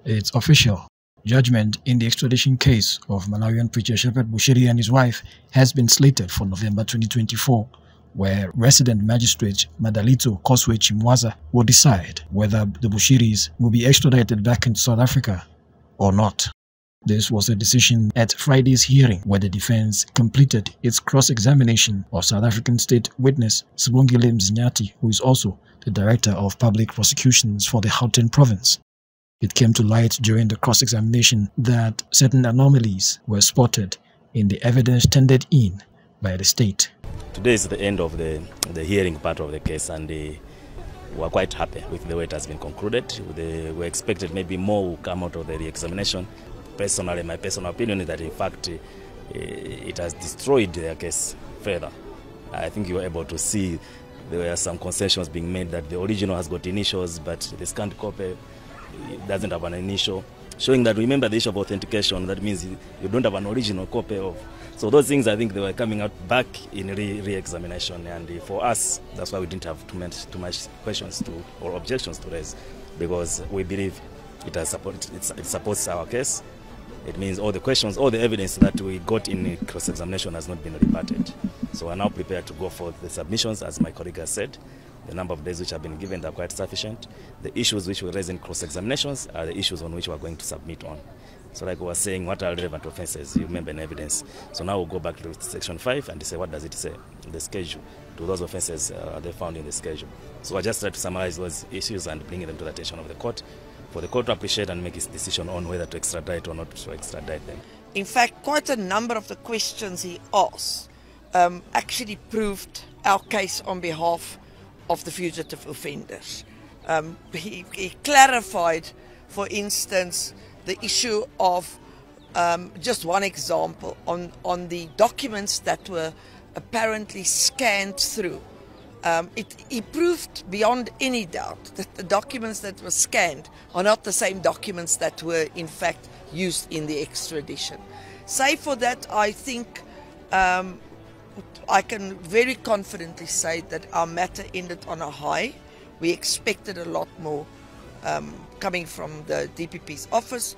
It's official. Judgment in the extradition case of Malawian preacher Shepherd Bushiri and his wife has been slated for November 2024, where resident magistrate Madalito Koswe Chimwaza will decide whether the Bushiri'S will be extradited back into South Africa or not. This was a decision at Friday's hearing, where the defense completed its cross-examination of South African state witness Sibongile Mzinyati, who is also the Director of Public Prosecutions for the Gauteng province. It came to light during the cross-examination that certain anomalies were spotted in the evidence tendered in by the state. Today is the end of the hearing part of the case, and we are quite happy with the way it has been concluded. We expected maybe more will come out of the re-examination. Personally, my personal opinion is that in fact it has destroyed their case further. I think you were able to see there were some concessions being made that the original has got initials, but the scanned copy doesn't have an initial, showing that, remember, the issue of authentication, that means you don't have an original copy of. So those things, I think they were coming out back in re-examination, and for us, that's why we didn't have too much questions or objections to raise, because we believe it supports our case. It means all the questions, all the evidence that we got in cross-examination has not been rebutted. So we're now prepared to go for the submissions, as my colleague has said. The number of days which have been given are quite sufficient. The issues which we raise in cross-examinations are the issues on which we are going to submit on. So like we were saying, what are relevant offences? You remember in evidence. So now we'll go back to section 5 and say, what does it say? The schedule. Do those offences, are they found in the schedule? So I just try to summarize those issues and bring them to the attention of the court, for the court to appreciate and make its decision on whether to extradite or not to extradite them. In fact, quite a number of the questions he asked actually proved our case on behalf of the fugitive offenders. He clarified, for instance, the issue of, just one example, on the documents that were apparently scanned through. He proved beyond any doubt that the documents that were scanned are not the same documents that were in fact used in the extradition. Save for that, I think I can very confidently say that our matter ended on a high. We expected a lot more coming from the DPP's office,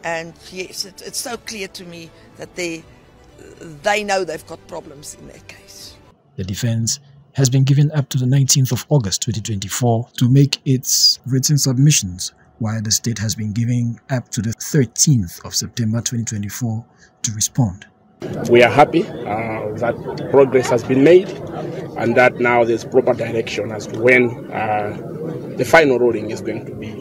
and yes, it's so clear to me that they know they've got problems in their case. The defense has been given up to the 19th of August 2024 to make its written submissions, while the state has been giving up to the 13th of September 2024 to respond. We are happy that progress has been made and that now there's proper direction as to when the final ruling is going to be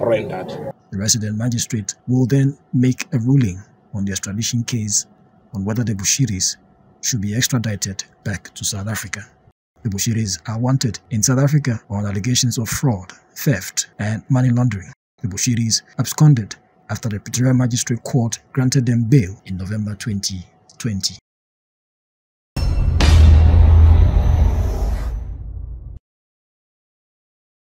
rendered. The resident magistrate will then make a ruling on the extradition case on whether the Bushiri'S should be extradited back to South Africa. The Bushiri'S are wanted in South Africa on allegations of fraud, theft, and money laundering. The Bushiri'S absconded after the Pretoria Magistrate Court granted them bail in November 2020.